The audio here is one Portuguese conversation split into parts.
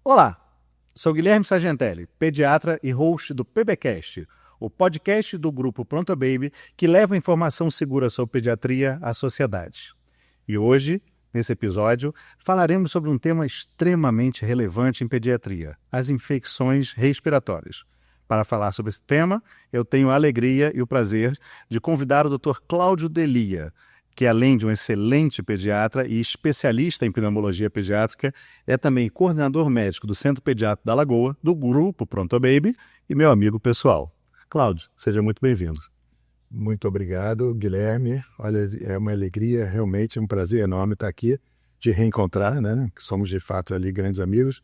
Olá, sou Guilherme Sargentelli, pediatra e host do PBcast, o podcast do grupo Pronto Baby que leva informação segura sobre pediatria à sociedade. E hoje, nesse episódio, falaremos sobre um tema extremamente relevante em pediatria, as infecções respiratórias. Para falar sobre esse tema, eu tenho a alegria e o prazer de convidar o Dr. Cláudio Delia, que além de um excelente pediatra e especialista em pneumologia pediátrica, é também coordenador médico do Centro Pediátrico da Lagoa, do grupo Pronto Baby e meu amigo pessoal. Cláudio, seja muito bem-vindo. Muito obrigado, Guilherme. Olha, é uma alegria, realmente um prazer enorme estar aqui, te reencontrar, né? Que somos de fato ali grandes amigos.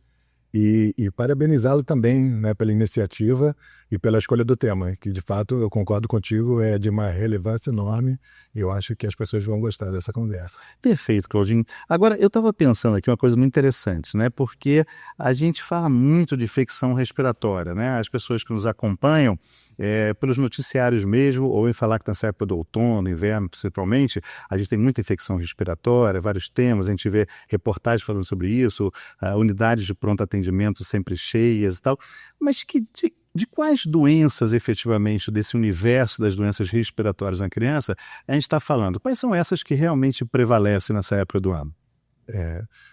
E parabenizá-lo também, né, pela iniciativa e pela escolha do tema, que de fato eu concordo contigo, é de uma relevância enorme e eu acho que as pessoas vão gostar dessa conversa. Perfeito, Claudinho. Agora, eu estava pensando aqui uma coisa muito interessante, né? Porque a gente fala muito de infecção respiratória, né? As pessoas que nos acompanham, pelos noticiários mesmo, ou em falar que nessa época do outono, inverno principalmente, a gente tem muita infecção respiratória, vários temas, a gente vê reportagens falando sobre isso, unidades de pronto atendimento sempre cheias e tal, mas de quais doenças, efetivamente, desse universo das doenças respiratórias na criança, a gente está falando? Quais são essas que realmente prevalecem nessa época do ano?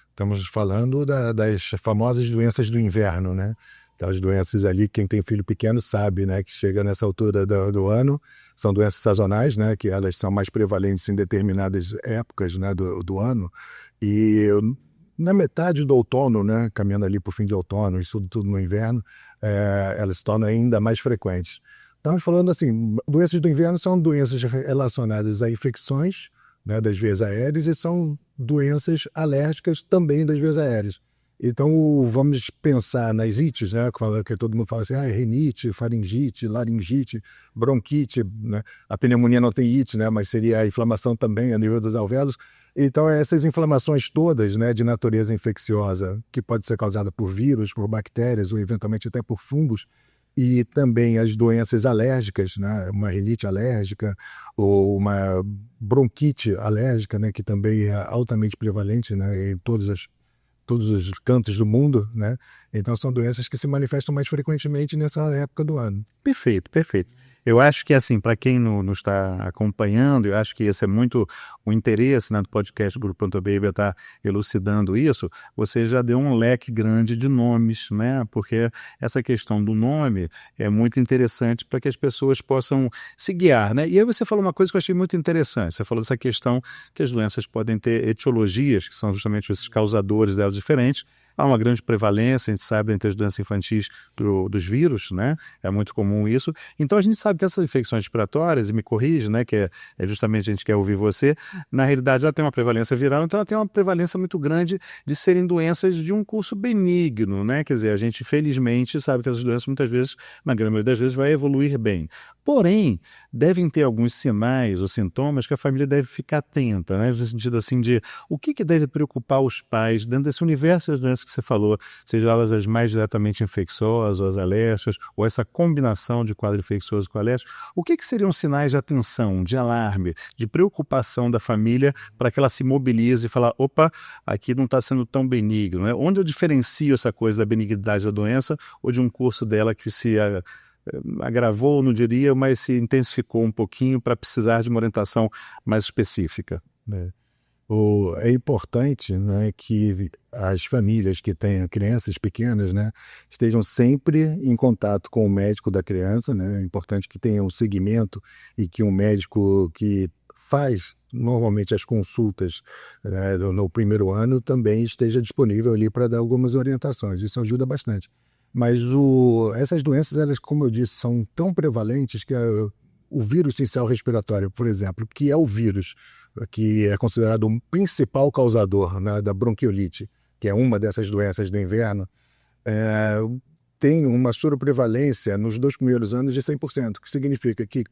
Estamos falando das famosas doenças do inverno, né? Aquelas doenças ali, quem tem filho pequeno sabe, né? Que chega nessa altura do ano, são doenças sazonais, né? Que elas são mais prevalentes em determinadas épocas, né, do ano. E na metade do outono, né, caminhando ali para o fim de outono, isso tudo no inverno, elas se tornam ainda mais frequentes. Estamos falando assim, doenças do inverno são doenças relacionadas a infecções, né, das vias aéreas e são doenças alérgicas também das vias aéreas. Então, vamos pensar nas ites, né, que todo mundo fala assim, rinite, faringite, laringite, bronquite, né? A pneumonia não tem ite, né, mas seria a inflamação também a nível dos alvéolos. Então, essas inflamações todas, né, de natureza infecciosa, que pode ser causada por vírus, por bactérias ou eventualmente até por fungos, e também as doenças alérgicas, né, uma rinite alérgica ou uma bronquite alérgica, né, que também é altamente prevalente, né, em todos os cantos do mundo, né? Então são doenças que se manifestam mais frequentemente nessa época do ano. Perfeito, perfeito. Eu acho que, assim, para quem não está acompanhando, eu acho que esse é muito o interesse, né, do podcast do Grupo Pronto Baby estar elucidando isso. Você já deu um leque grande de nomes, né? Porque essa questão do nome é muito interessante para que as pessoas possam se guiar, né? E aí você falou uma coisa que eu achei muito interessante. Você falou dessa questão que as doenças podem ter etiologias, que são justamente esses causadores delas diferentes. Há uma grande prevalência, a gente sabe, entre as doenças infantis dos vírus, né? É muito comum isso. Então, a gente sabe que essas infecções respiratórias, e me corrige, né? Que é justamente a gente quer ouvir você, na realidade ela tem uma prevalência viral, então ela tem uma prevalência muito grande de serem doenças de um curso benigno, né? Quer dizer, a gente, felizmente, sabe que essas doenças, muitas vezes, na grande maioria das vezes, vai evoluir bem. Porém, devem ter alguns sinais ou sintomas que a família deve ficar atenta, né? No sentido assim de o que deve preocupar os pais dentro desse universo das doenças que você falou, seja elas as mais diretamente infecciosas, ou as alérgicas, ou essa combinação de quadro infeccioso com alérgico. O que seriam sinais de atenção, de alarme, de preocupação da família para que ela se mobilize e falar, opa, aqui não está sendo tão benigno, né? Onde eu diferencio essa coisa da benignidade da doença ou de um curso dela que se agravou, não diria, mas se intensificou um pouquinho para precisar de uma orientação mais específica? É importante, né, que as famílias que tenham crianças pequenas, né, estejam sempre em contato com o médico da criança, né? É importante que tenha um segmento e que um médico que faz normalmente as consultas, né, no primeiro ano também esteja disponível ali para dar algumas orientações. Isso ajuda bastante. Mas essas doenças, elas, como eu disse, são tão prevalentes que o vírus sincicial respiratório, por exemplo, que é o vírus que é considerado o principal causador, né, da bronquiolite, que é uma dessas doenças do inverno, tem uma soroprevalência nos 2 primeiros anos de 100%, que significa que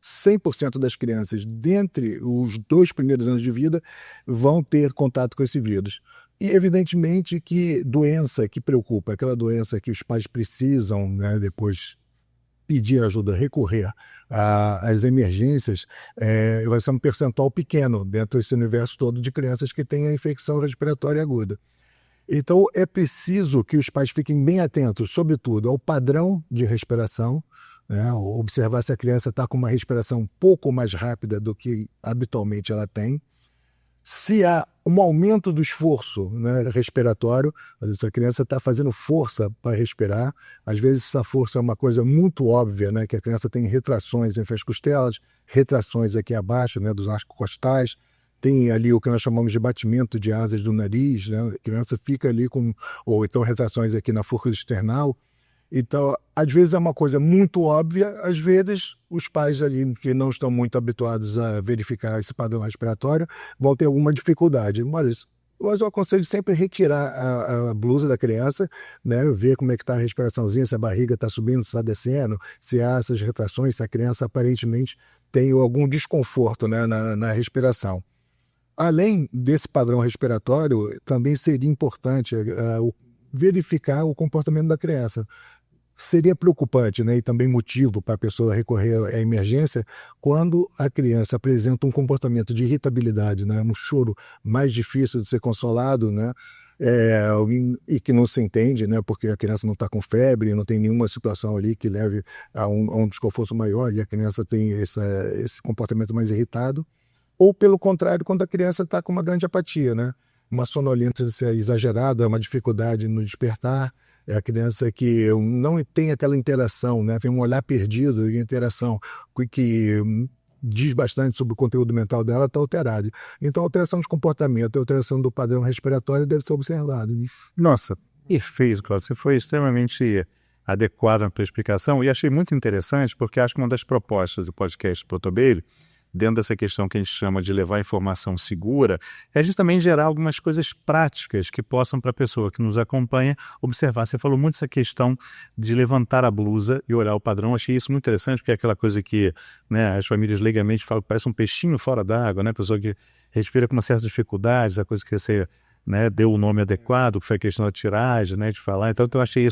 100% das crianças, dentre os 2 primeiros anos de vida, vão ter contato com esse vírus. E, evidentemente, que doença que preocupa, aquela doença que os pais precisam, né, depois pedir ajuda, recorrer às emergências, vai ser um percentual pequeno dentro desse universo todo de crianças que têm a infecção respiratória aguda. Então, é preciso que os pais fiquem bem atentos, sobretudo, ao padrão de respiração, né? Observar se a criança está com uma respiração um pouco mais rápida do que habitualmente ela tem. Se há um aumento do esforço, né, respiratório, se a criança está fazendo força para respirar, às vezes essa força é uma coisa muito óbvia, né, que a criança tem retrações entre as costelas, retrações aqui abaixo, né, dos arcos costais, tem ali o que nós chamamos de batimento de asas do nariz, né, a criança fica ali com, ou então retrações aqui na forca external. Então, às vezes é uma coisa muito óbvia, às vezes os pais ali que não estão muito habituados a verificar esse padrão respiratório vão ter alguma dificuldade. Mas eu aconselho sempre retirar a blusa da criança, né, ver como é que está a respiraçãozinha, se a barriga está subindo, se está descendo, se há essas retrações, se a criança aparentemente tem algum desconforto, né, na respiração. Além desse padrão respiratório, também seria importante verificar o comportamento da criança. Seria preocupante, né, e também motivo para a pessoa recorrer à emergência quando a criança apresenta um comportamento de irritabilidade, né, um choro mais difícil de ser consolado, né, e que não se entende, né, porque a criança não está com febre, não tem nenhuma situação ali que leve a um desconforto maior e a criança tem esse comportamento mais irritado. Ou, pelo contrário, quando a criança está com uma grande apatia, né, uma sonolência exagerada, uma dificuldade no despertar. É a criança que não tem aquela interação, né? Tem um olhar perdido e interação que diz bastante sobre o conteúdo mental dela, está alterado. Então, a alteração de comportamento, a alteração do padrão respiratório deve ser observado. Né? Nossa, perfeito, Cláudio. Você foi extremamente adequado na tua explicação e achei muito interessante porque acho que uma das propostas do podcast Protobaby, dentro dessa questão que a gente chama de levar informação segura, é a gente também gerar algumas coisas práticas que possam, para a pessoa que nos acompanha, observar. Você falou muito essa questão de levantar a blusa e olhar o padrão. Achei isso muito interessante, porque é aquela coisa que, né, as famílias leigamente falam que parece um peixinho fora d'água, né? A pessoa que respira com uma certa dificuldade, a coisa que você, né, deu o nome adequado, que foi a questão da tiragem, né, de falar. Então eu achei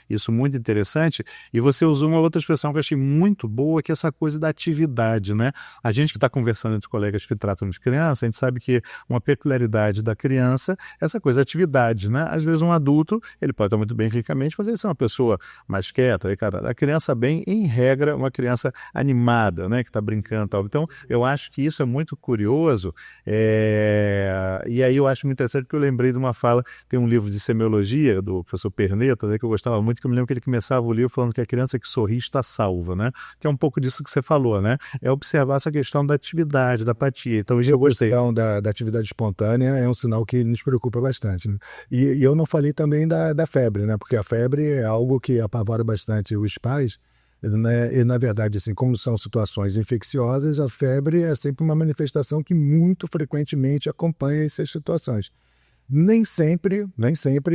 isso muito interessante. E você usou uma outra expressão que eu achei muito boa, que é essa coisa da atividade, né? A gente que está conversando entre colegas que tratam de criança, a gente sabe que uma peculiaridade da criança é essa coisa da atividade, né? Às vezes um adulto, ele pode estar muito bem fisicamente, mas ele é uma pessoa mais quieta, a criança bem, em regra, uma criança animada, né, que está brincando e tal. Então eu acho que isso é muito curioso, e aí eu acho muito interessante que eu lembrei de uma fala, tem um livro de semiologia do professor Perneta, né, que eu gostava muito, que eu me lembro que ele começava o livro falando que a criança que sorri está salva, né? Que é um pouco disso que você falou, né? É observar essa questão da atividade, da apatia. Então isso eu gostei. A questão da atividade espontânea é um sinal que nos preocupa bastante. Né? E eu não falei também da febre, né? Porque a febre é algo que apavora bastante os pais, né? E, na verdade, assim, como são situações infecciosas, a febre é sempre uma manifestação que muito frequentemente acompanha essas situações. Nem sempre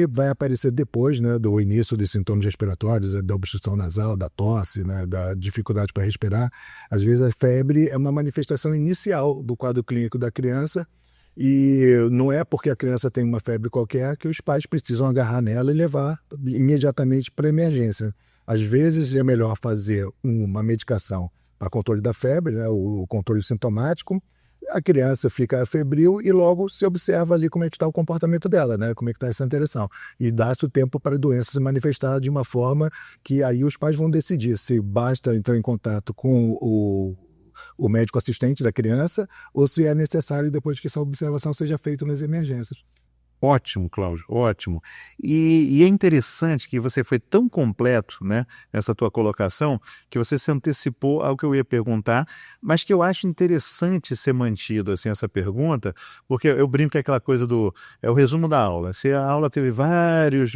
vai aparecer depois, né, do início dos sintomas respiratórios, da obstrução nasal, da tosse, né, da dificuldade para respirar. Às vezes a febre é uma manifestação inicial do quadro clínico da criança e não é porque a criança tem uma febre qualquer que os pais precisam agarrar nela e levar imediatamente para a emergência. Às vezes é melhor fazer uma medicação para controle da febre, né, o controle sintomático. A criança fica febril e logo se observa ali como é que está o comportamento dela, né? Como é que está essa interação. E dá-se o tempo para a doença se manifestar de uma forma que aí os pais vão decidir se basta entrar em contato com o médico assistente da criança ou se é necessário depois que essa observação seja feita nas emergências. Ótimo, Cláudio, ótimo. E é interessante que você foi tão completo, né, nessa tua colocação, que você se antecipou ao que eu ia perguntar, mas que eu acho interessante ser mantido assim, essa pergunta, porque eu brinco que é aquela coisa é o resumo da aula. Se a aula teve vários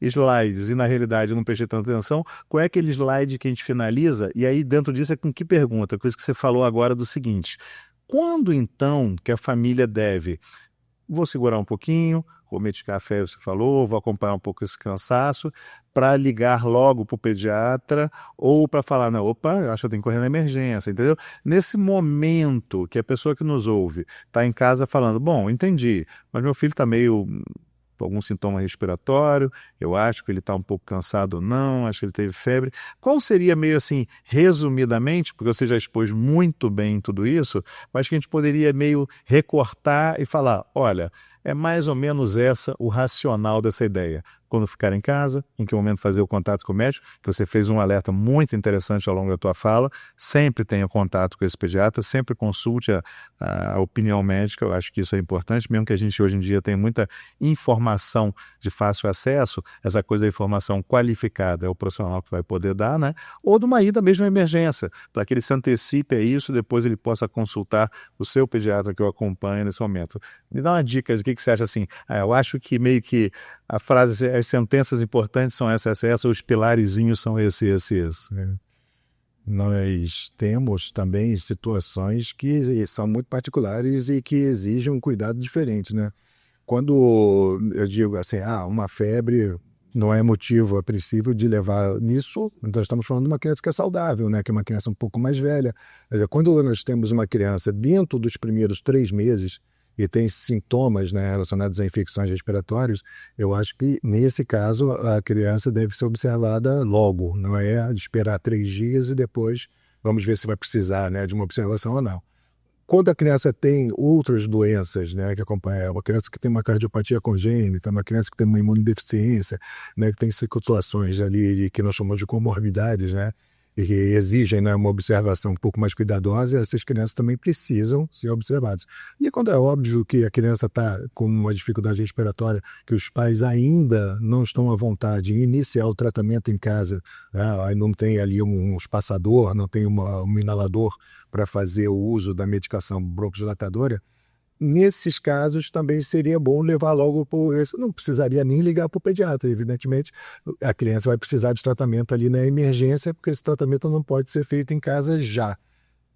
slides e na realidade eu não prestei tanta atenção, qual é aquele slide que a gente finaliza? E aí dentro disso é com que pergunta? Coisa que você falou agora do seguinte: quando então que a família deve... Vou segurar um pouquinho, vou medicar café, você falou, vou acompanhar um pouco esse cansaço, para ligar logo para o pediatra ou para falar, não, opa, eu acho que eu tenho que correr na emergência, entendeu? Nesse momento que a pessoa que nos ouve está em casa falando, bom, entendi, mas meu filho está meio... algum sintoma respiratório, eu acho que ele está um pouco cansado ou não, acho que ele teve febre. Qual seria meio assim, resumidamente, porque você já expôs muito bem tudo isso, mas que a gente poderia meio recortar e falar, olha, É mais ou menos o racional dessa ideia. Quando ficar em casa, em que momento fazer o contato com o médico, que você fez um alerta muito interessante ao longo da tua fala, sempre tenha contato com esse pediatra, sempre consulte a opinião médica, eu acho que isso é importante, mesmo que a gente hoje em dia tenha muita informação de fácil acesso, essa coisa da informação qualificada é o profissional que vai poder dar, né? Ou de uma ida mesmo à emergência, para que ele se antecipe a isso e depois ele possa consultar o seu pediatra que o acompanha nesse momento. Me dá uma dica de que você acha assim, eu acho que meio que a frase, as sentenças importantes são essa, os pilarezinhos são esse. Nós temos também situações que são muito particulares e que exigem um cuidado diferente, né? Quando eu digo assim, uma febre não é motivo, a princípio, de levar nisso, então estamos falando de uma criança que é saudável, né? Que é uma criança um pouco mais velha. Quer dizer, quando nós temos uma criança dentro dos primeiros 3 meses e tem sintomas, né, relacionados a infecções respiratórias, eu acho que, nesse caso, a criança deve ser observada logo, não é esperar 3 dias e depois vamos ver se vai precisar, né, de uma observação ou não. Quando a criança tem outras doenças, né, que acompanham, uma criança que tem uma cardiopatia congênita, uma criança que tem uma imunodeficiência, né, que tem situações ali que nós chamamos de comorbidades, né, e que exigem, né, uma observação um pouco mais cuidadosa, essas crianças também precisam ser observadas. E quando é óbvio que a criança está com uma dificuldade respiratória, que os pais ainda não estão à vontade em iniciar o tratamento em casa, né, não tem ali um espaçador, não tem um inalador para fazer o uso da medicação broncodilatadora, nesses casos também seria bom levar logo não precisaria nem ligar para o pediatra, evidentemente a criança vai precisar de tratamento ali na emergência, porque esse tratamento não pode ser feito em casa já.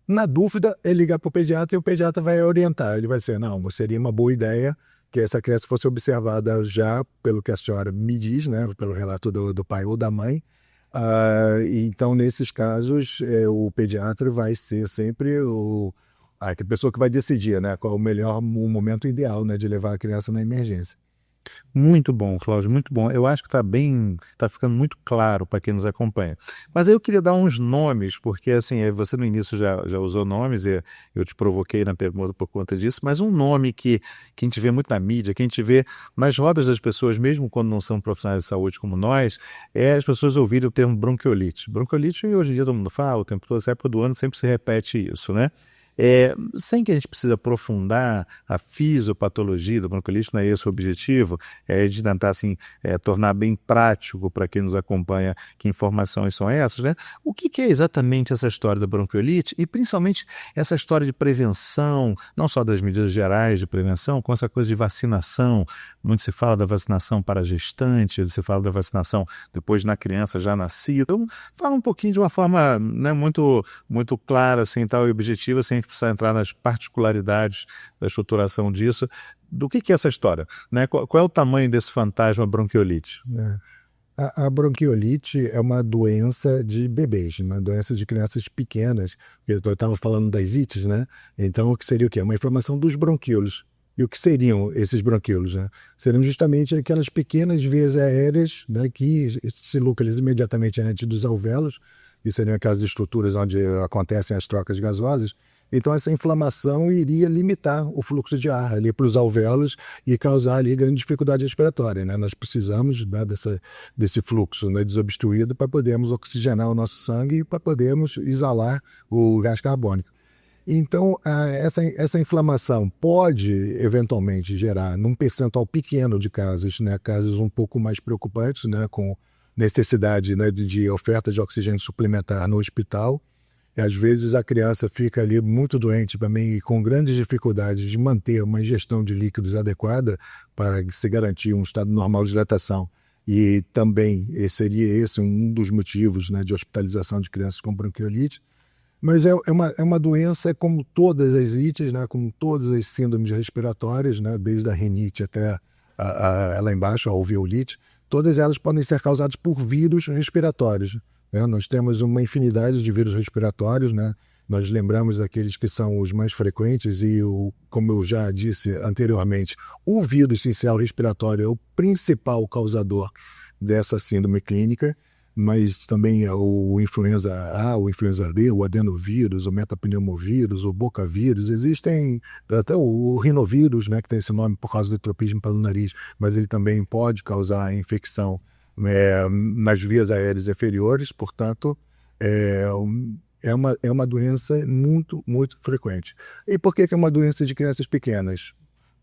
Na dúvida, é ligar para o pediatra e o pediatra vai orientar, ele vai dizer, não, seria uma boa ideia que essa criança fosse observada já pelo que a senhora me diz, né, pelo relato do pai ou da mãe. Então, nesses casos, o pediatra vai ser sempre a pessoa que vai decidir, né, qual o momento ideal, né, de levar a criança na emergência. Muito bom, Cláudio, muito bom. Eu acho que está ficando muito claro para quem nos acompanha. Mas aí eu queria dar uns nomes, porque assim, você no início já usou nomes, e eu te provoquei na pergunta por conta disso, mas um nome que a gente vê muito na mídia, que a gente vê nas rodas das pessoas, mesmo quando não são profissionais de saúde como nós, é as pessoas ouvirem o termo bronquiolite. Bronquiolite, hoje em dia todo mundo fala, o tempo todo, essa época do ano sempre se repete isso, né? Sem que a gente precise aprofundar a fisiopatologia da bronquiolite, não é esse o objetivo, de tentar assim, tornar bem prático para quem nos acompanha que informações são essas, né? O que é exatamente essa história da bronquiolite e principalmente essa história de prevenção, não só das medidas gerais de prevenção, com essa coisa de vacinação. Muito se fala da vacinação para gestante, se fala da vacinação depois na criança já nascida. Então, fala um pouquinho de uma forma, né, muito, muito clara assim, tal, e objetiva, sem precisar entrar nas particularidades da estruturação disso. Do que é essa história? Né? Qual é o tamanho desse fantasma bronquiolite? A bronquiolite é uma doença de bebês, uma doença de crianças pequenas. Eu estava falando das ites, né? Então, o que seria o quê? Uma inflamação dos bronquíolos. E o que seriam esses bronquíolos? Né? Seriam justamente aquelas pequenas veias aéreas, né, que se localizam imediatamente antes dos alvéolos, e seriam aquelas estruturas onde acontecem as trocas gasosas. Então, essa inflamação iria limitar o fluxo de ar ali para os alvéolos e causar ali grande dificuldade respiratória, né? Nós precisamos, né, desse fluxo, né, desobstruído para podermos oxigenar o nosso sangue e para podermos exalar o gás carbônico. Então, essa inflamação pode, eventualmente, gerar, num percentual pequeno de casos, né, casos um pouco mais preocupantes, né, com necessidade, né, de oferta de oxigênio suplementar no hospital. E, às vezes a criança fica ali muito doente também e com grandes dificuldades de manter uma ingestão de líquidos adequada para se garantir um estado normal de hidratação. E também seria esse um dos motivos, né, de hospitalização de crianças com bronquiolite. Mas é uma doença como todas as ites, né, como todas as síndromes respiratórias, né, desde a rinite até lá embaixo, a alveolite, todas elas podem ser causadas por vírus respiratórios. Nós temos uma infinidade de vírus respiratórios, né? Nós lembramos daqueles que são os mais frequentes e, como eu já disse anteriormente, o vírus sincicial respiratório é o principal causador dessa síndrome clínica, mas também o influenza A, o influenza B, o adenovírus, o metapneumovírus, o bocavírus, existem até o rinovírus, né, que tem esse nome por causa do tropismo pelo nariz, mas ele também pode causar infecção nas vias aéreas inferiores, portanto, é uma doença muito, muito frequente. E por que é uma doença de crianças pequenas?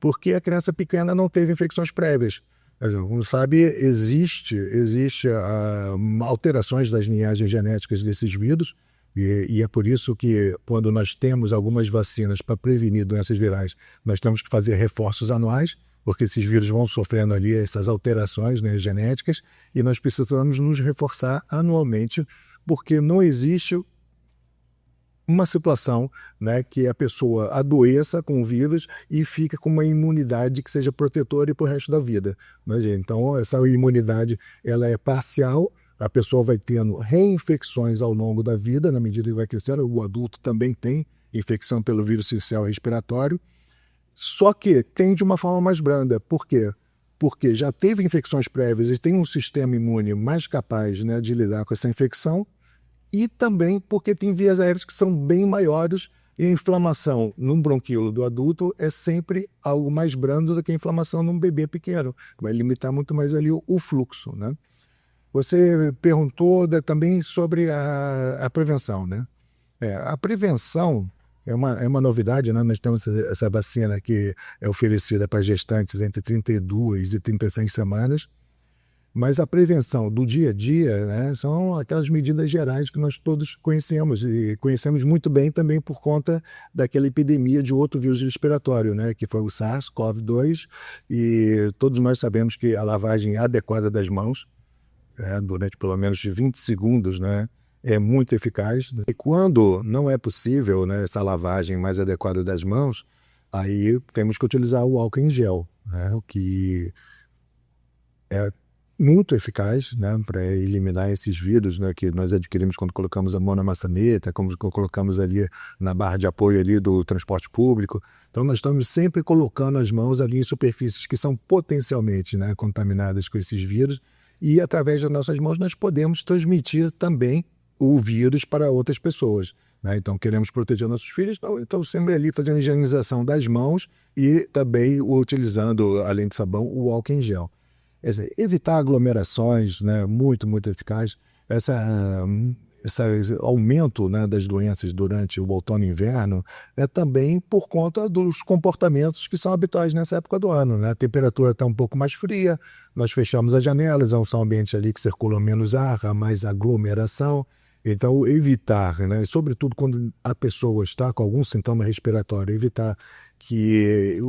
Porque a criança pequena não teve infecções prévias. Como sabe, existe alterações das linhagens genéticas desses vírus, e é por isso que quando nós temos algumas vacinas para prevenir doenças virais, nós temos que fazer reforços anuais, porque esses vírus vão sofrendo ali essas alterações, né, genéticas, e nós precisamos nos reforçar anualmente, porque não existe uma situação, né, que a pessoa adoeça com o vírus e fica com uma imunidade que seja protetora para o resto da vida. Né, então, essa imunidade ela é parcial, a pessoa vai tendo reinfecções ao longo da vida, na medida que vai crescendo, o adulto também tem infecção pelo vírus sincicial respiratório, só que tem de uma forma mais branda. Por quê? Porque já teve infecções prévias e tem um sistema imune mais capaz, né, de lidar com essa infecção, e também porque tem vias aéreas que são bem maiores e a inflamação num bronquíolo do adulto é sempre algo mais brando do que a inflamação num bebê pequeno. Vai limitar muito mais ali o fluxo, né? Você perguntou também sobre a prevenção, né? A prevenção é uma novidade, né? Nós temos essa vacina que é oferecida para gestantes entre 32 e 36 semanas, mas a prevenção do dia a dia, né, são aquelas medidas gerais que nós todos conhecemos, e conhecemos muito bem também por conta daquela epidemia de outro vírus respiratório, né, que foi o SARS-CoV-2, e todos nós sabemos que a lavagem adequada das mãos, durante pelo menos 20 segundos, né, é muito eficaz. E quando não é possível, né, essa lavagem mais adequada das mãos, aí temos que utilizar o álcool em gel, né, o que é muito eficaz, né, para eliminar esses vírus, né, que nós adquirimos quando colocamos a mão na maçaneta, como colocamos ali na barra de apoio ali do transporte público. Então nós estamos sempre colocando as mãos ali em superfícies que são potencialmente, né, contaminadas com esses vírus, e através das nossas mãos nós podemos transmitir também o vírus para outras pessoas, né? Então queremos proteger nossos filhos, então sempre ali fazendo a higienização das mãos e também utilizando, além de sabão, o álcool em gel. Evitar aglomerações, né, muito, muito eficaz. Esse aumento, né, das doenças durante o outono e inverno é também por conta dos comportamentos que são habituais nessa época do ano, né? A temperatura está um pouco mais fria, nós fechamos as janelas, são ambientes ali que circulam menos ar, há mais aglomeração. Então, evitar, né, sobretudo quando a pessoa está com algum sintoma respiratório, evitar que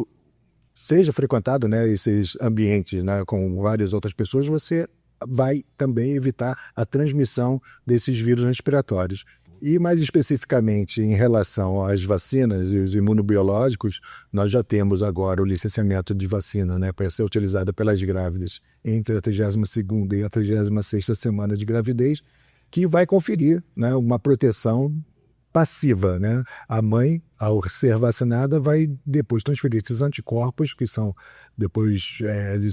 seja frequentado, né, esses ambientes, né, com várias outras pessoas, você vai também evitar a transmissão desses vírus respiratórios. E mais especificamente em relação às vacinas e os imunobiológicos, nós já temos agora o licenciamento de vacina, né, para ser utilizada pelas grávidas entre a 32ª e a 36ª semana de gravidez, que vai conferir, né, uma proteção passiva, né? A mãe, ao ser vacinada, vai depois transferir esses anticorpos, que são depois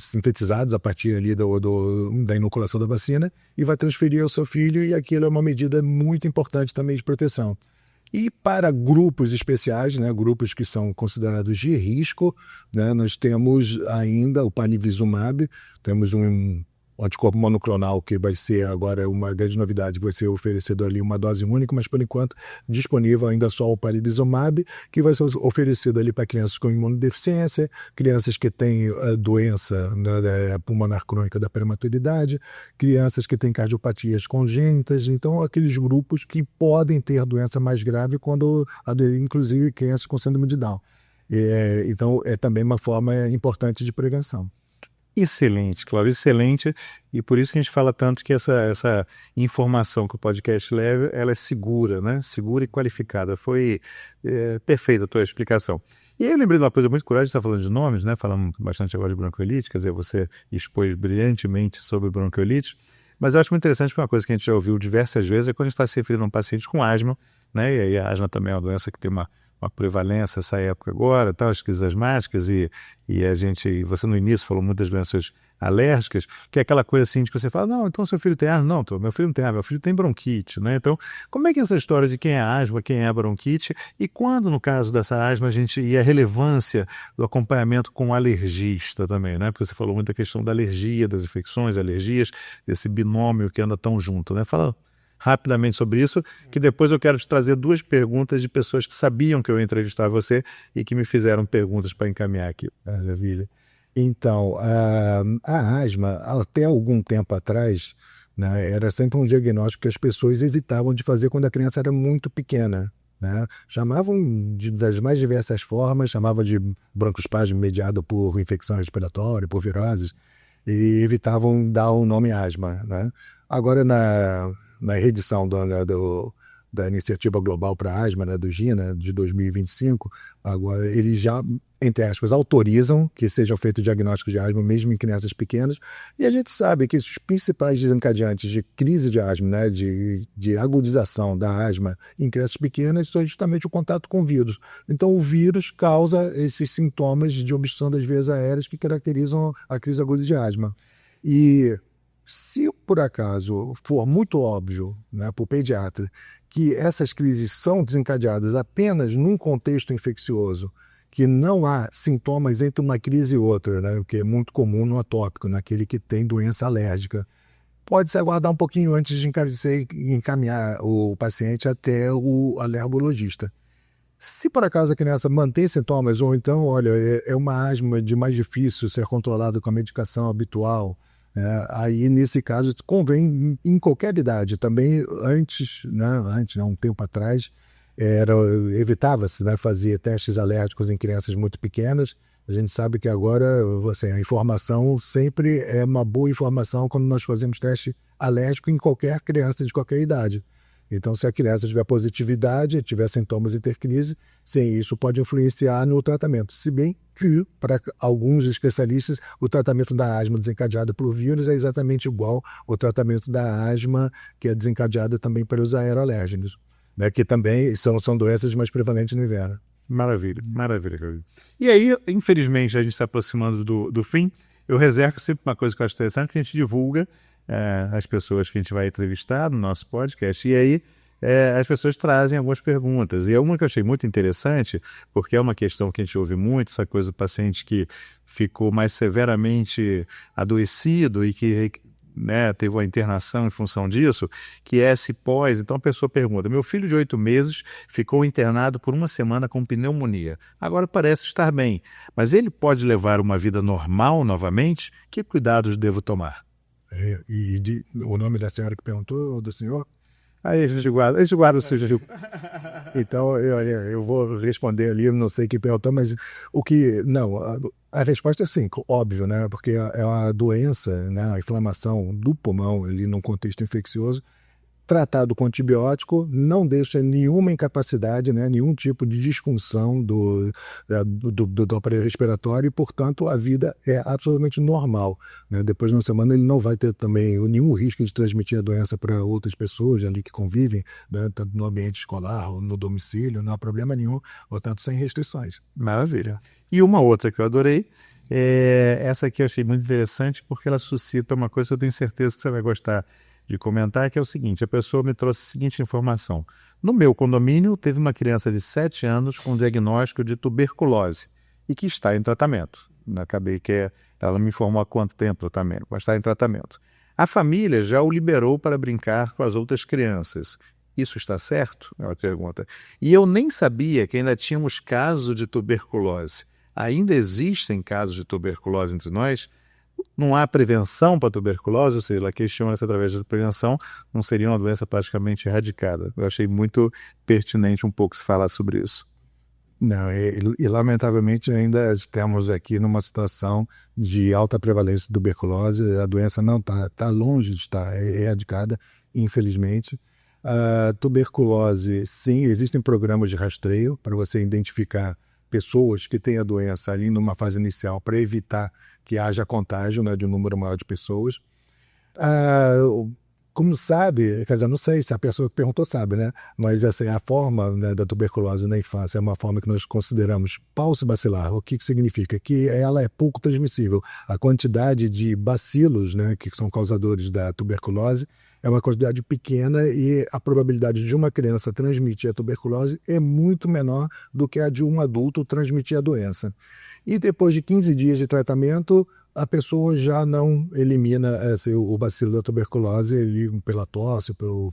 sintetizados a partir ali da inoculação da vacina, e vai transferir ao seu filho, e aquilo é uma medida muito importante também de proteção. E para grupos especiais, né, grupos que são considerados de risco, né, nós temos ainda o Palivizumab, temos um anticorpo monoclonal que vai ser agora uma grande novidade, vai ser oferecido ali uma dose única, mas por enquanto disponível ainda só o Palivizumab, que vai ser oferecido ali para crianças com imunodeficiência, crianças que têm doença, né, pulmonar crônica da prematuridade, crianças que têm cardiopatias congênitas, então aqueles grupos que podem ter doença mais grave, inclusive crianças com síndrome de Down. Então é também uma forma importante de prevenção. Excelente, Cláudio, excelente, e por isso que a gente fala tanto que essa informação que o podcast leva, ela é segura, né? Segura e qualificada. Foi perfeita a tua explicação. E aí eu lembrei de uma coisa muito curiosa, a gente está falando de nomes, né? Falamos bastante agora de bronquiolite, quer dizer, você expôs brilhantemente sobre bronquiolite, mas eu acho muito interessante, foi uma coisa que a gente já ouviu diversas vezes, é quando a gente está se referindo a um paciente com asma, né? E aí a asma também é uma doença que tem uma prevalência essa época agora, tal, as crises asmáticas, e você no início falou muitas doenças alérgicas, que é aquela coisa assim de que você fala, não, então seu filho tem asma? Não, meu filho não tem asma, meu filho tem bronquite, né? Então, como é que é essa história de quem é asma, quem é bronquite, e quando, no caso dessa asma, e a relevância do acompanhamento com o alergista também, né? Porque você falou muito da questão da alergia, das infecções, alergias, desse binômio que anda tão junto, né? Fala rapidamente sobre isso, que depois eu quero te trazer 2 perguntas de pessoas que sabiam que eu ia entrevistar você e que me fizeram perguntas para encaminhar aqui. Maravilha. Então, a asma, até algum tempo atrás, né, era sempre um diagnóstico que as pessoas evitavam de fazer quando a criança era muito pequena. Né? Chamavam das mais diversas formas, chamavam de broncoespasmo mediado por infecção respiratória, por viroses, e evitavam dar o nome asma. Né? Agora, na reedição da Iniciativa Global para a Asma, né, do GINA, de 2025, agora eles já, entre aspas, autorizam que sejam feitos diagnósticos de asma mesmo em crianças pequenas, e a gente sabe que os principais desencadeantes de crise de asma, né, de agudização da asma em crianças pequenas, são justamente o contato com vírus. Então o vírus causa esses sintomas de obstrução das vias aéreas que caracterizam a crise aguda de asma. E se por acaso for muito óbvio, né, para o pediatra que essas crises são desencadeadas apenas num contexto infeccioso, que não há sintomas entre uma crise e outra, né, o que é muito comum no atópico, naquele que tem doença alérgica, pode-se aguardar um pouquinho antes de encaminhar o paciente até o alergologista. Se por acaso a criança mantém sintomas, ou então, olha, é uma asma de mais difícil ser controlada com a medicação habitual, aí nesse caso convém em qualquer idade. Também antes, um tempo atrás, evitava-se, né, fazer testes alérgicos em crianças muito pequenas. A gente sabe que agora assim, a informação sempre é uma boa informação quando nós fazemos teste alérgico em qualquer criança de qualquer idade. Então, se a criança tiver positividade, tiver sintomas e ter crise, sim, isso pode influenciar no tratamento. Se bem que, para alguns especialistas, o tratamento da asma desencadeada por vírus é exatamente igual ao tratamento da asma que é desencadeada também pelos aeroalérgenos, né, que também são doenças mais prevalentes no inverno. Maravilha, maravilha, Claudio. E aí, infelizmente, a gente está aproximando do fim. Eu reservo sempre uma coisa que eu acho interessante, que a gente divulga as pessoas que a gente vai entrevistar no nosso podcast, e aí as pessoas trazem algumas perguntas, e uma que eu achei muito interessante, porque é uma questão que a gente ouve muito, essa coisa do paciente que ficou mais severamente adoecido e que teve uma internação em função disso, que é esse pós. Então a pessoa pergunta, meu filho de 8 meses ficou internado por 1 semana com pneumonia, agora parece estar bem, mas ele pode levar uma vida normal novamente? Que cuidados devo tomar? O nome da senhora que perguntou, ou do senhor? Aí a gente guarda o seu. Então, eu vou responder ali, não sei quem perguntou, mas a resposta é sim, óbvio, né? Porque é uma doença, né? A inflamação do pulmão ali num contexto infeccioso, tratado com antibiótico, não deixa nenhuma incapacidade, né, nenhum tipo de disfunção do aparelho respiratório e, portanto, a vida é absolutamente normal. Né? Depois de 1 semana ele não vai ter também nenhum risco de transmitir a doença para outras pessoas ali que convivem, né, tanto no ambiente escolar ou no domicílio, não há problema nenhum, portanto, sem restrições. Maravilha. E uma outra que eu adorei, essa aqui eu achei muito interessante porque ela suscita uma coisa que eu tenho certeza que você vai gostar de comentar, que é o seguinte, a pessoa me trouxe a seguinte informação. No meu condomínio, teve uma criança de 7 anos com diagnóstico de tuberculose e que está em tratamento. Acabei que ela me informou há quanto tempo o tratamento, mas está em tratamento. A família já o liberou para brincar com as outras crianças. Isso está certo? É uma pergunta. E eu nem sabia que ainda tínhamos casos de tuberculose. Ainda existem casos de tuberculose entre nós? Não há prevenção para a tuberculose, ou seja, ela questiona se através da prevenção não seria uma doença praticamente erradicada. Eu achei muito pertinente um pouco se falar sobre isso. Não, e lamentavelmente ainda estamos aqui numa situação de alta prevalência de tuberculose, a doença não está longe de estar erradicada, infelizmente. A tuberculose, sim, existem programas de rastreio para você identificar pessoas que têm a doença ali numa fase inicial para evitar que haja contágio, né, de um número maior de pessoas. como sabe, quer dizer, não sei se a pessoa que perguntou sabe, né? Mas essa é a forma, né, da tuberculose na infância, é uma forma que nós consideramos paucibacilar. O que significa? Que ela é pouco transmissível. A quantidade de bacilos, né, que são causadores da tuberculose, é uma quantidade pequena e a probabilidade de uma criança transmitir a tuberculose é muito menor do que a de um adulto transmitir a doença. E depois de 15 dias de tratamento, a pessoa já não elimina o bacilo da tuberculose pela tosse, pelo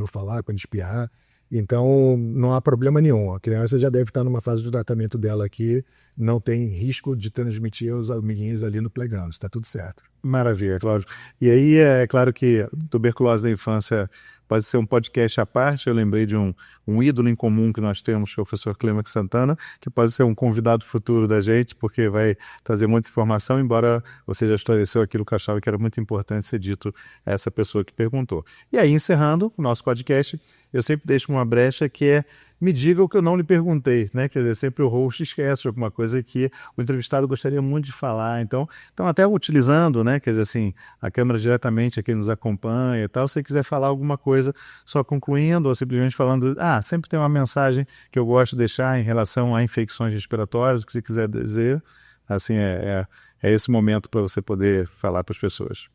falar, quando espirrar. Então, não há problema nenhum. A criança já deve estar numa fase de tratamento dela aqui, não tem risco de transmitir aos amiguinhos ali no playground, está tudo certo. Maravilha, Cláudio. E aí é claro que tuberculose da infância pode ser um podcast à parte. Eu lembrei de um ídolo em comum que nós temos, que é o professor Clêmax Santana, que pode ser um convidado futuro da gente, porque vai trazer muita informação, embora você já esclareceu aquilo que eu achava que era muito importante ser dito a essa pessoa que perguntou. E aí, encerrando o nosso podcast, eu sempre deixo uma brecha que é: me diga o que eu não lhe perguntei, né? Quer dizer, sempre o host esquece de alguma coisa que o entrevistado gostaria muito de falar. Então até utilizando, né? Quer dizer assim, a câmera diretamente a quem nos acompanha e tal, se você quiser falar alguma coisa, só concluindo ou simplesmente falando, sempre tem uma mensagem que eu gosto de deixar em relação a infecções respiratórias, o que você quiser dizer, assim, é esse momento para você poder falar para as pessoas.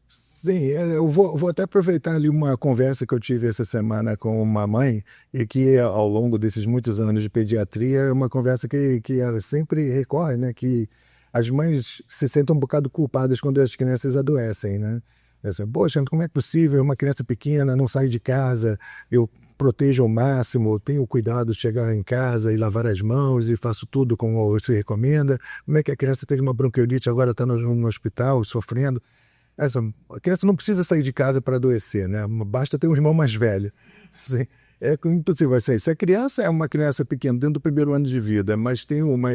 Sim, eu vou até aproveitar ali uma conversa que eu tive essa semana com uma mãe e que ao longo desses muitos anos de pediatria é uma conversa que ela sempre recorre, né? Que as mães se sentem um bocado culpadas quando as crianças adoecem, né? Assim, poxa, como é possível uma criança pequena não sair de casa? Eu protejo ao máximo, tenho cuidado de chegar em casa e lavar as mãos e faço tudo como se recomenda. Como é que a criança teve uma bronquiolite agora está no hospital sofrendo? A criança não precisa sair de casa para adoecer, né? Basta ter um irmão mais velho. Assim, é impossível. Assim, se a criança é uma criança pequena, dentro do primeiro ano de vida, mas tem uma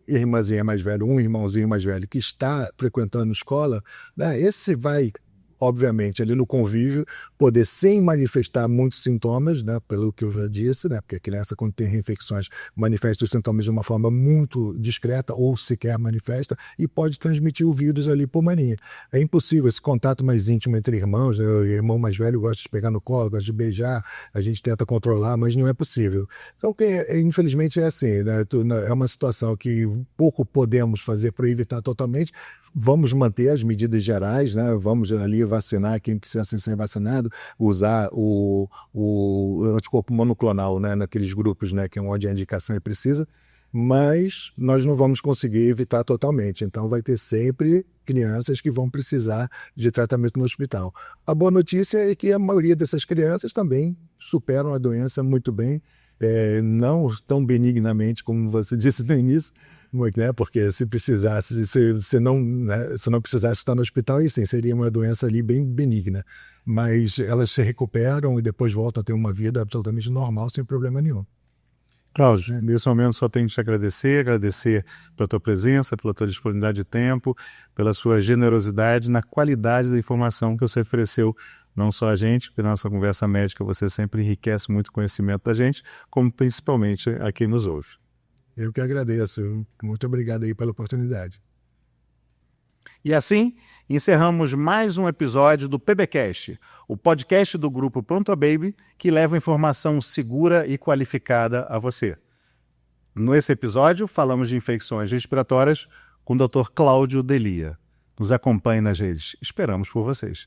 irmãzinha mais velha, um irmãozinho mais velho que está frequentando escola, né? Esse vai, obviamente, ali no convívio, poder, sem manifestar muitos sintomas, né, pelo que eu já disse, né, porque a criança, quando tem reinfecções, manifesta os sintomas de uma forma muito discreta ou sequer manifesta e pode transmitir o vírus ali por maninha. É impossível esse contato mais íntimo entre irmãos, né, o irmão mais velho gosta de pegar no colo, gosta de beijar, a gente tenta controlar, mas não é possível. Então, infelizmente, é assim, né, é uma situação que pouco podemos fazer para evitar totalmente. Vamos manter as medidas gerais, né? Vamos ali vacinar quem precisa ser vacinado, usar o anticorpo monoclonal, né? Naqueles grupos, né? Que é onde a indicação é precisa, mas nós não vamos conseguir evitar totalmente. Então vai ter sempre crianças que vão precisar de tratamento no hospital. A boa notícia é que a maioria dessas crianças também superam a doença muito bem, não tão benignamente como você disse no início, muito, né? Porque se precisasse, se não precisasse estar no hospital, e sim, seria uma doença ali bem benigna. Mas elas se recuperam e depois voltam a ter uma vida absolutamente normal, sem problema nenhum. Cláudio, nesse momento só tenho que te agradecer pela tua presença, pela tua disponibilidade de tempo, pela sua generosidade na qualidade da informação que você ofereceu, não só a gente, porque na nossa conversa médica você sempre enriquece muito o conhecimento da gente, como principalmente a quem nos ouve. Eu que agradeço. Muito obrigado aí pela oportunidade. E assim, encerramos mais um episódio do PBcast, o podcast do grupo Pronto Baby, que leva informação segura e qualificada a você. Nesse episódio, falamos de infecções respiratórias com o Dr. Cláudio Delia. Nos acompanhe nas redes. Esperamos por vocês.